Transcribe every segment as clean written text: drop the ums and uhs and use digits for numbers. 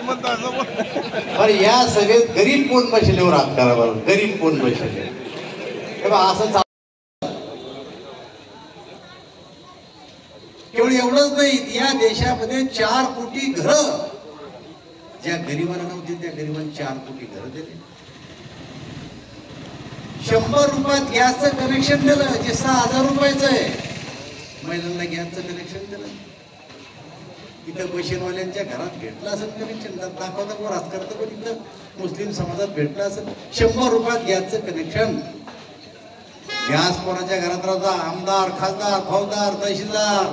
पण या सगळ्यात गरीब कोण बसले राजकारणावर, गरीब कोण बसले असं केवळ एवढंच नाही, या देशामध्ये 4 कोटी घरं ज्या गरिबांना नव्हती त्या गरिबांना 4 कोटी घरं दिले. 100 रुपयात गॅसचं कनेक्शन दिलं, जे 6000 रुपयाचं आहे. महिलांना गॅसचं कनेक्शन दिलं. इथं मशीनवाल्यांच्या घरात भेटलं असेल कनेक्शन, दाखवता कोण राजकारणात पण इथं मुस्लिम समाजात भेटलं असेल. 100 रुपयात गॅसचं कनेक्शन. गॅस कोणाच्या घरात राहता? आमदार, खासदार, फौजदार, तहसीलदार,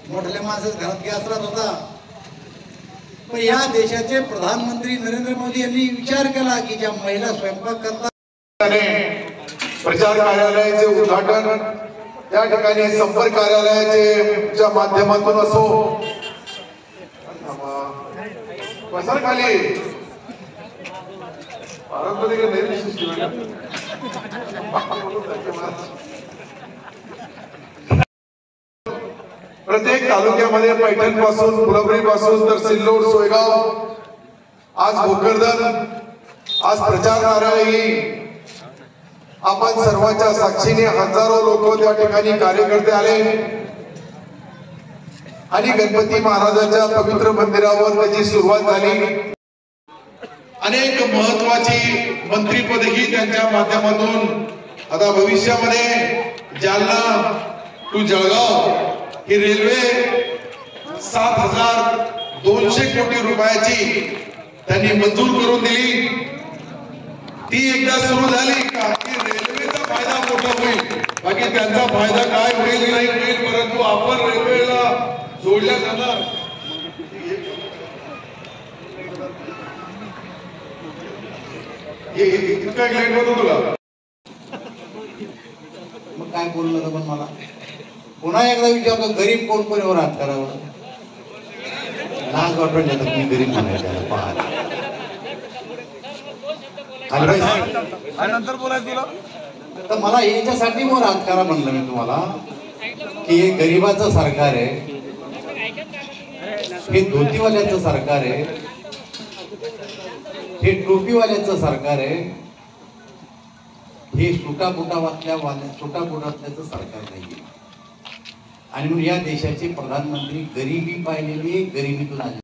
मोठ्या माणसाच्या घरात गॅस राहत होता. पण या देशाचे प्रधानमंत्री नरेंद्र मोदी यांनी विचार केला की ज्या महिला स्वयंपाक करतात, प्रचार कार्यालयाचे उद्घाटन त्या ठिकाणी संपर्क कार्यालयाच्या माध्यमातून असो, खाली पारंपरिक नवीन सिस्टीम प्रत्येक तालुक्यामध्ये पैठण पासून, फुलंब्री पासून तर सिल्लोड, सोयगाव, आज भोकरदन, आज प्रचार कार्यालय, आपण सर्वांच्या साक्षीने हजारो लोक त्या ठिकाणी कार्यकर्ते आले आणि गणपती महाराजांच्या पवित्र मंदिरावर त्याची सुरुवात झाली. अनेक महत्वाची मंत्रीपदही त्यांच्या माध्यमातून आता भविष्यामध्ये जालना टू जळगाव ही रेल्वे 7200 कोटी रुपयाची त्यांनी मंजूर करून दिली. ती एकदा सुरू झाली का की रेल्वेचा फायदा मोठा होईल. बाकी त्यांचा फायदा काय होईल नाही होईल, परंतु आपण रेल्वेला जोडल्या जाणार. इतका लेट होतो तुला मग काय बोललं पण मला पुन्हा एकदा विचारतो, गरीब कोण कोणावर हात करावं? लाज वाटून जातात मी गरीब म्हणायचं. नंतर बोलायचं तुला. तर मला याच्यासाठी वर हात करा म्हणलं मी तुम्हाला की हे गरीबाचं सरकार आहे, हे धोतीवाल्याचं सरकार आहे, हे टोपीवाल्याचं सरकार आहे, हे सुटाबुटातल्याचं सरकार नाहीये. आणि म्हणून या देशाचे प्रधानमंत्री गरिबी पाहिलेली, गरिबीतून आले.